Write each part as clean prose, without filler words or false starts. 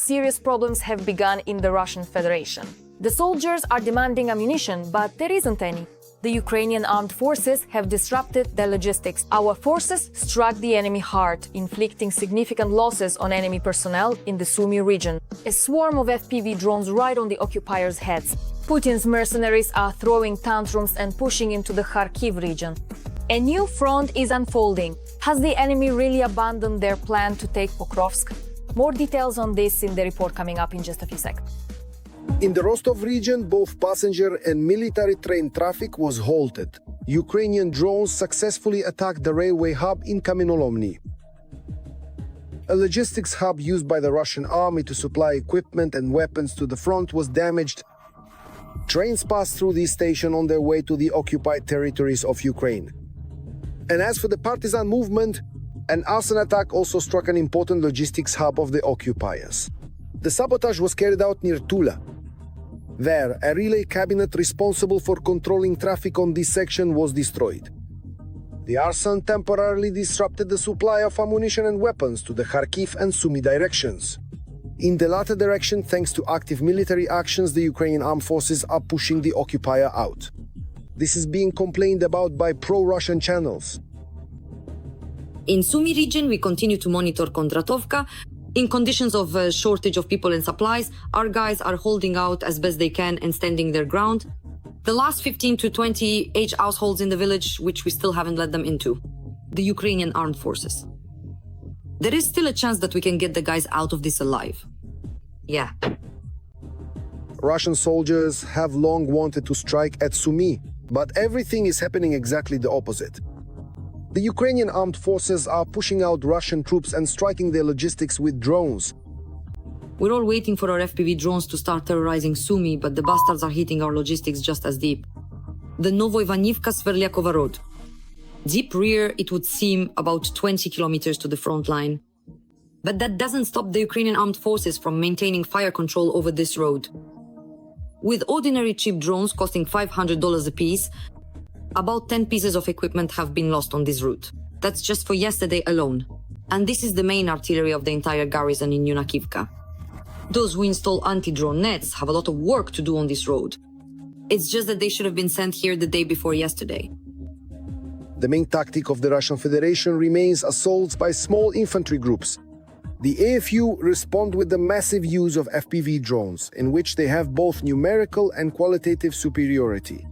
serious problems have begun in the Russian Federation. The soldiers are demanding ammunition, but there isn't any. The Ukrainian armed forces have disrupted the logistics. Our forces struck the enemy hard, inflicting significant losses on enemy personnel in the Sumy region. A swarm of FPV drones right on the occupiers' heads. Putin's mercenaries are throwing tantrums and pushing into the Kharkiv region. A new front is unfolding. Has the enemy really abandoned their plan to take Pokrovsk? More details on this in the report coming up in just a few seconds. In the Rostov region, both passenger and military train traffic was halted. Ukrainian drones successfully attacked the railway hub in Kamenolomny, a logistics hub used by the Russian army to supply equipment and weapons to the front was damaged. Trains passed through this station on their way to the occupied territories of Ukraine. And as for the partisan movement, an arson attack also struck an important logistics hub of the occupiers. The sabotage was carried out near Tula. There, a relay cabinet responsible for controlling traffic on this section was destroyed. The arson temporarily disrupted the supply of ammunition and weapons to the Kharkiv and Sumy directions. In the latter direction, thanks to active military actions, the Ukrainian armed forces are pushing the occupier out. This is being complained about by pro-Russian channels. In Sumy region, we continue to monitor Kondratovka. In conditions of shortage of people and supplies, our guys are holding out as best they can and standing their ground. The last 15 to 20 households in the village, which we still haven't let them into. The Ukrainian armed forces. There is still a chance that we can get the guys out of this alive. Yeah. Russian soldiers have long wanted to strike at Sumy, but everything is happening exactly the opposite. The Ukrainian armed forces are pushing out Russian troops and striking their logistics with drones. We're all waiting for our FPV drones to start terrorizing Sumy, but the bastards are hitting our logistics just as deep. The Novoivanivka-Sverlyakova road. Deep rear, it would seem, about 20 kilometers to the front line. But that doesn't stop the Ukrainian armed forces from maintaining fire control over this road. With ordinary cheap drones costing $500 apiece, about 10 pieces of equipment have been lost on this route. That's just for yesterday alone. And this is the main artillery of the entire garrison in Yunakivka. Those who install anti-drone nets have a lot of work to do on this road. It's just that they should have been sent here the day before yesterday. The main tactic of the Russian Federation remains assaults by small infantry groups. The AFU respond with the massive use of FPV drones, in which they have both numerical and qualitative superiority.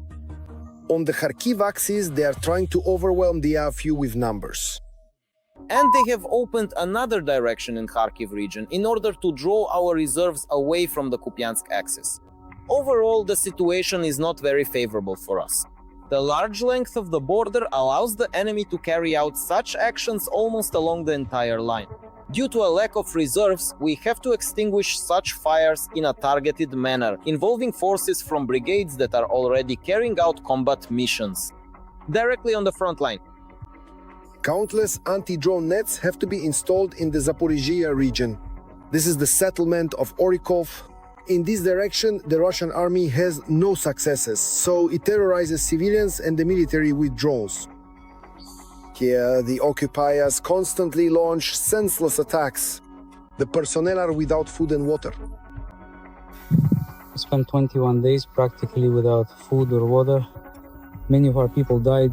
On the Kharkiv axis, they are trying to overwhelm the AFU with numbers. And they have opened another direction in Kharkiv region in order to draw our reserves away from the Kupiansk axis. Overall, the situation is not very favorable for us. The large length of the border allows the enemy to carry out such actions almost along the entire line. Due to a lack of reserves, we have to extinguish such fires in a targeted manner, involving forces from brigades that are already carrying out combat missions directly on the front line. Countless anti-drone nets have to be installed in the Zaporizhia region. This is the settlement of Orikov. In this direction, the Russian army has no successes, so it terrorizes civilians and the military with drones. Here, the occupiers constantly launch senseless attacks. The personnel are without food and water. We spent 21 days practically without food or water. Many of our people died.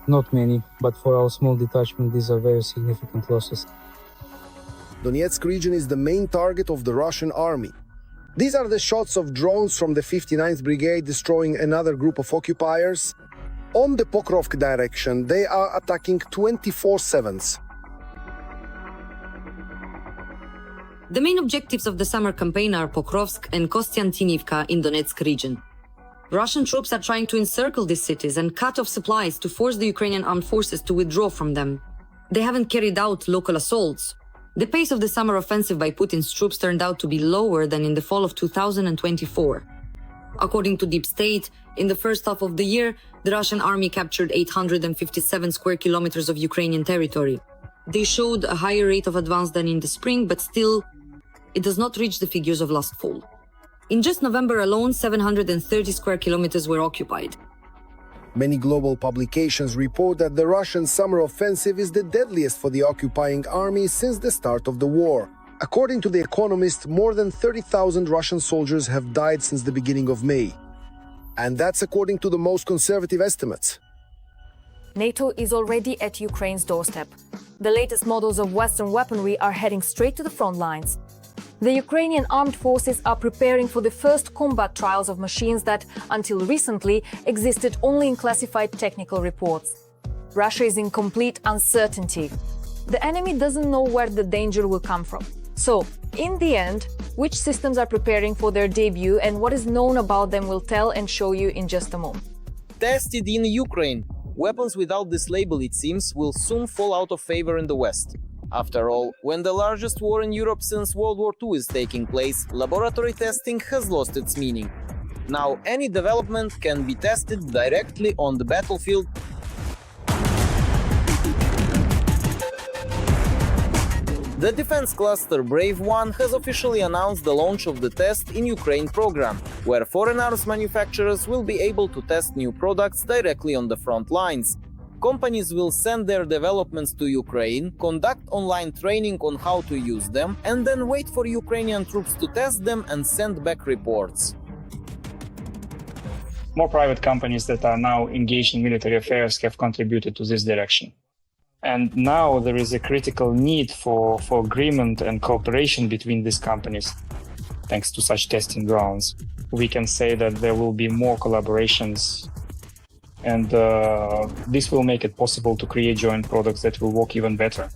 Not many, but for our small detachment, these are very significant losses. Donetsk region is the main target of the Russian army. These are the shots of drones from the 59th Brigade destroying another group of occupiers. On the Pokrovsk direction, they are attacking 24/7. The main objectives of the summer campaign are Pokrovsk and Kostiantynivka in Donetsk region. Russian troops are trying to encircle these cities and cut off supplies to force the Ukrainian armed forces to withdraw from them. They haven't carried out local assaults. The pace of the summer offensive by Putin's troops turned out to be lower than in the fall of 2024. According to Deep State, in the first half of the year, the Russian army captured 857 square kilometers of Ukrainian territory. They showed a higher rate of advance than in the spring, but still, it does not reach the figures of last fall. In just November alone, 730 square kilometers were occupied. Many global publications report that the Russian summer offensive is the deadliest for the occupying army since the start of the war. According to The Economist, more than 30,000 Russian soldiers have died since the beginning of May. And that's according to the most conservative estimates. NATO is already at Ukraine's doorstep. The latest models of Western weaponry are heading straight to the front lines. The Ukrainian armed forces are preparing for the first combat trials of machines that, until recently, existed only in classified technical reports. Russia is in complete uncertainty. The enemy doesn't know where the danger will come from. So, in the end, which systems are preparing for their debut and what is known about them will tell and show you in just a moment. Tested in Ukraine. Weapons without this label, it seems, will soon fall out of favor in the West. After all, when the largest war in Europe since World War II is taking place, laboratory testing has lost its meaning. Now, any development can be tested directly on the battlefield. The defense cluster Brave One has officially announced the launch of the Test in Ukraine program, where foreign arms manufacturers will be able to test new products directly on the front lines. Companies will send their developments to Ukraine, conduct online training on how to use them, and then wait for Ukrainian troops to test them and send back reports. More private companies that are now engaged in military affairs have contributed to this direction. And now there is a critical need for agreement and cooperation between these companies. Thanks to such testing grounds, we can say that there will be more collaborations, and this will make it possible to create joint products that will work even better.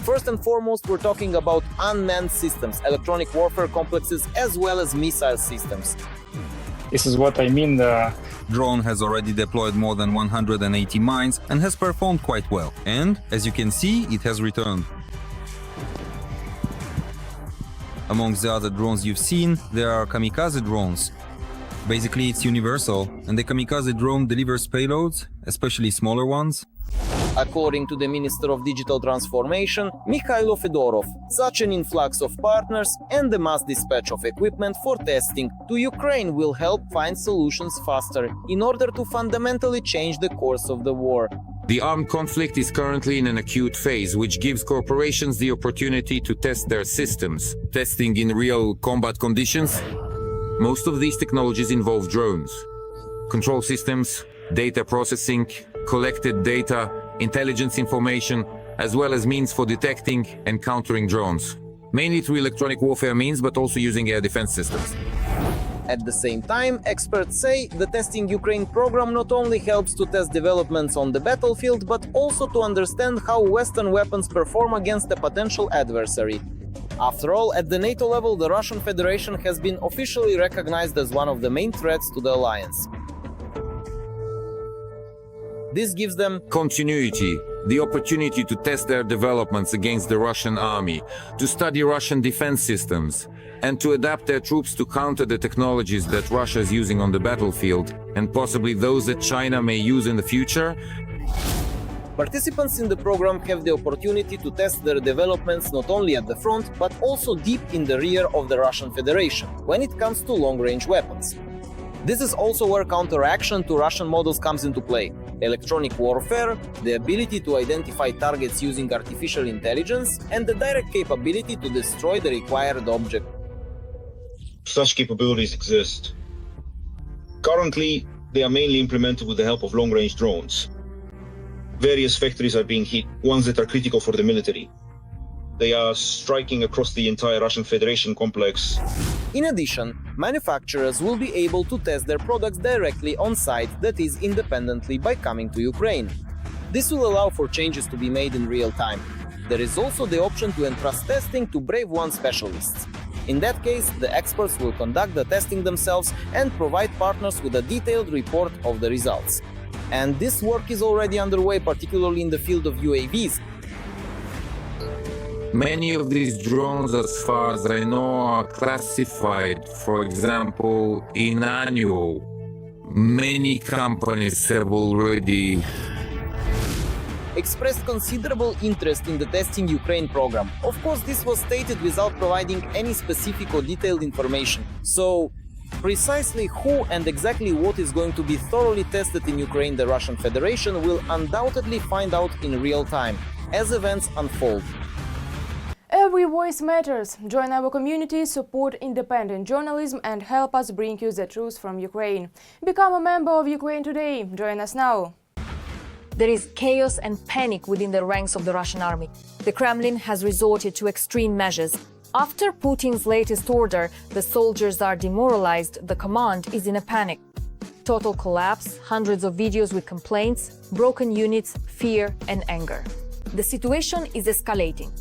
First and foremost, we're talking about unmanned systems, electronic warfare complexes, as well as missile systems. This is what I mean. Drone has already deployed more than 180 mines and has performed quite well. And, as you can see, it has returned. Amongst the other drones you've seen, there are kamikaze drones. Basically, it's universal, and the kamikaze drone delivers payloads, especially smaller ones. According to the Minister of Digital Transformation, Mikhailo Fedorov, such an influx of partners and the mass dispatch of equipment for testing to Ukraine will help find solutions faster in order to fundamentally change the course of the war. The armed conflict is currently in an acute phase, which gives corporations the opportunity to test their systems, testing in real combat conditions. Most of these technologies involve drones, control systems, data processing, collected data, intelligence information, as well as means for detecting and countering drones, mainly through electronic warfare means, but also using air defense systems. At the same time, experts say the Testing Ukraine program not only helps to test developments on the battlefield, but also to understand how Western weapons perform against a potential adversary. After all, at the NATO level, the Russian Federation has been officially recognized as one of the main threats to the alliance. This gives them Continuity, the opportunity to test their developments against the Russian army, to study Russian defense systems, and to adapt their troops to counter the technologies that Russia is using on the battlefield, and possibly those that China may use in the future. Participants in the program have the opportunity to test their developments not only at the front, but also deep in the rear of the Russian Federation, when it comes to long-range weapons. This is also where counteraction to Russian models comes into play. Electronic warfare, the ability to identify targets using artificial intelligence, and the direct capability to destroy the required object. Such capabilities exist. Currently, they are mainly implemented with the help of long-range drones. Various factories are being hit, ones that are critical for the military. They are striking across the entire Russian Federation complex. In addition, manufacturers will be able to test their products directly on site, that is, independently by coming to Ukraine. This will allow for changes to be made in real time. There is also the option to entrust testing to Brave One specialists. In that case, the experts will conduct the testing themselves and provide partners with a detailed report of the results. And this work is already underway, particularly in the field of UAVs. Many of these drones, as far as I know, are classified. For example, in annual, many companies have already expressed considerable interest in the Testing Ukraine program. Of course, this was stated without providing any specific or detailed information. So, precisely who and exactly what is going to be thoroughly tested in Ukraine, the Russian Federation will undoubtedly find out in real time, as events unfold. Every voice matters. Join our community, support independent journalism and help us bring you the truth from Ukraine. Become a member of Ukraine Today. Join us now. There is chaos and panic within the ranks of the Russian army. The Kremlin has resorted to extreme measures. After Putin's latest order, the soldiers are demoralized, the command is in a panic. Total collapse, hundreds of videos with complaints, broken units, fear and anger. The situation is escalating.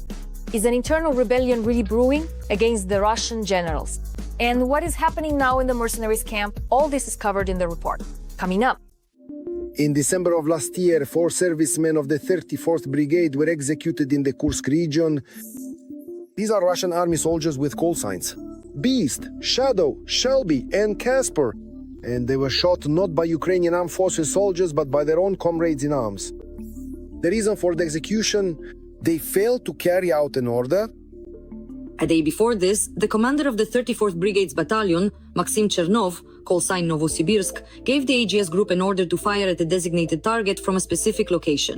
Is an internal rebellion really brewing against the Russian generals? And what is happening now in the mercenaries camp? All this is covered in the report. Coming up. In December of last year, 4 servicemen of the 34th Brigade were executed in the Kursk region. These are Russian army soldiers with call signs: Beast, Shadow, Shelby, and Casper. And they were shot not by Ukrainian armed forces soldiers, but by their own comrades in arms. The reason for the execution: they failed to carry out an order. A day before this, the commander of the 34th Brigade's battalion, Maxim Chernov, call sign Novosibirsk, gave the AGS group an order to fire at a designated target from a specific location.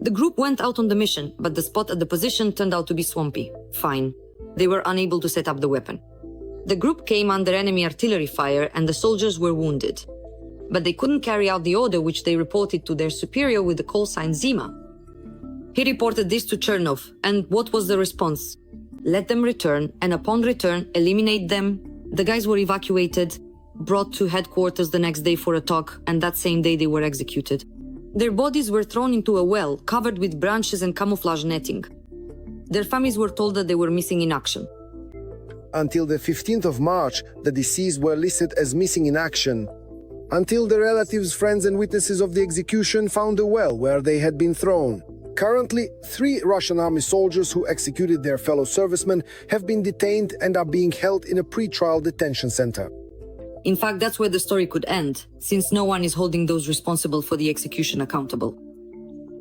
The group went out on the mission, but the spot at the position turned out to be swampy. Fine. They were unable to set up the weapon. The group came under enemy artillery fire and the soldiers were wounded. But they couldn't carry out the order which they reported to their superior with the call sign Zima. He reported this to Chernov, and what was the response? Let them return, and upon return, eliminate them. The guys were evacuated, brought to headquarters the next day for a talk, and that same day they were executed. Their bodies were thrown into a well, covered with branches and camouflage netting. Their families were told that they were missing in action. Until the 15th of March, the deceased were listed as missing in action. Until the relatives, friends and witnesses of the execution found a well where they had been thrown. Currently, 3 Russian army soldiers who executed their fellow servicemen have been detained and are being held in a pre-trial detention center. In fact, that's where the story could end, since no one is holding those responsible for the execution accountable.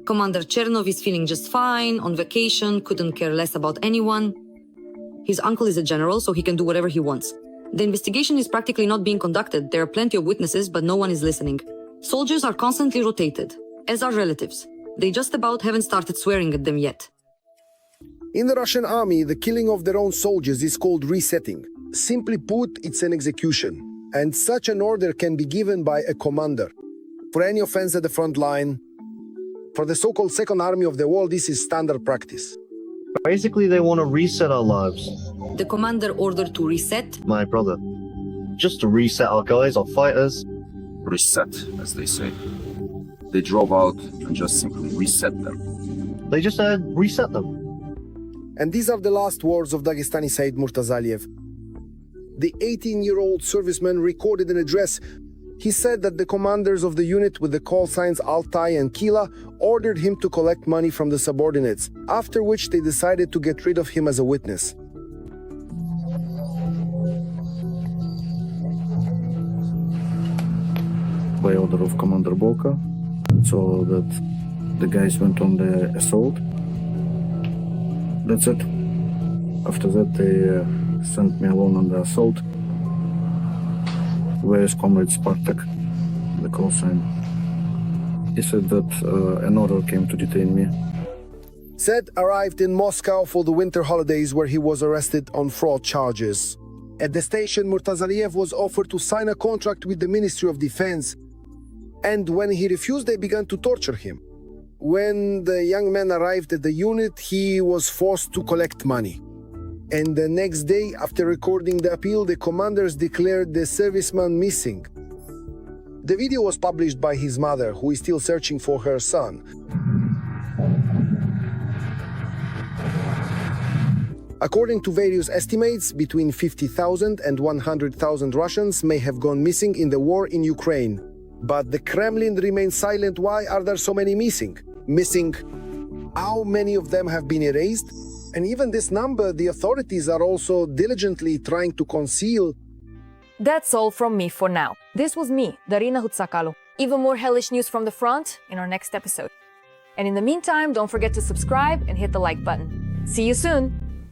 Commander Chernov is feeling just fine, on vacation, couldn't care less about anyone. His uncle is a general, so he can do whatever he wants. The investigation is practically not being conducted. There are plenty of witnesses, but no one is listening. Soldiers are constantly rotated, as are relatives. They just about haven't started swearing at them yet. In the Russian army, the killing of their own soldiers is called resetting. Simply put, it's an execution. And such an order can be given by a commander. For any offense at the front line, for the so-called Second Army of the World, this is standard practice. Basically, they want to reset our lives. The commander ordered to reset? My brother. Just to reset our guys, our fighters. Reset, as they say. They drove out and just simply reset them. They just reset them. And these are the last words of Dagestani Said Murtazaliev. The 18-year-old serviceman recorded an address. He said that the commanders of the unit with the call signs Altai and Kila ordered him to collect money from the subordinates, after which they decided to get rid of him as a witness. By order of Commander Bolka, so that the guys went on the assault. That's it. After that, they sent me alone on the assault. Where is Comrade Spartak, the call sign? He said that an order came to detain me. Said arrived in Moscow for the winter holidays, where he was arrested on fraud charges. At the station, Murtazaliev was offered to sign a contract with the Ministry of Defense. And when he refused, they began to torture him. When the young man arrived at the unit, he was forced to collect money. And the next day, after recording the appeal, the commanders declared the serviceman missing. The video was published by his mother, who is still searching for her son. According to various estimates, between 50,000 and 100,000 Russians may have gone missing in the war in Ukraine. But the Kremlin remains silent. Why are there so many missing? How many of them have been erased? And even this number, the authorities are also diligently trying to conceal. That's all from me for now. This was me, Darina Hutsakalu. Even more hellish news from the front in our next episode. And in the meantime, don't forget to subscribe and hit the like button. See you soon!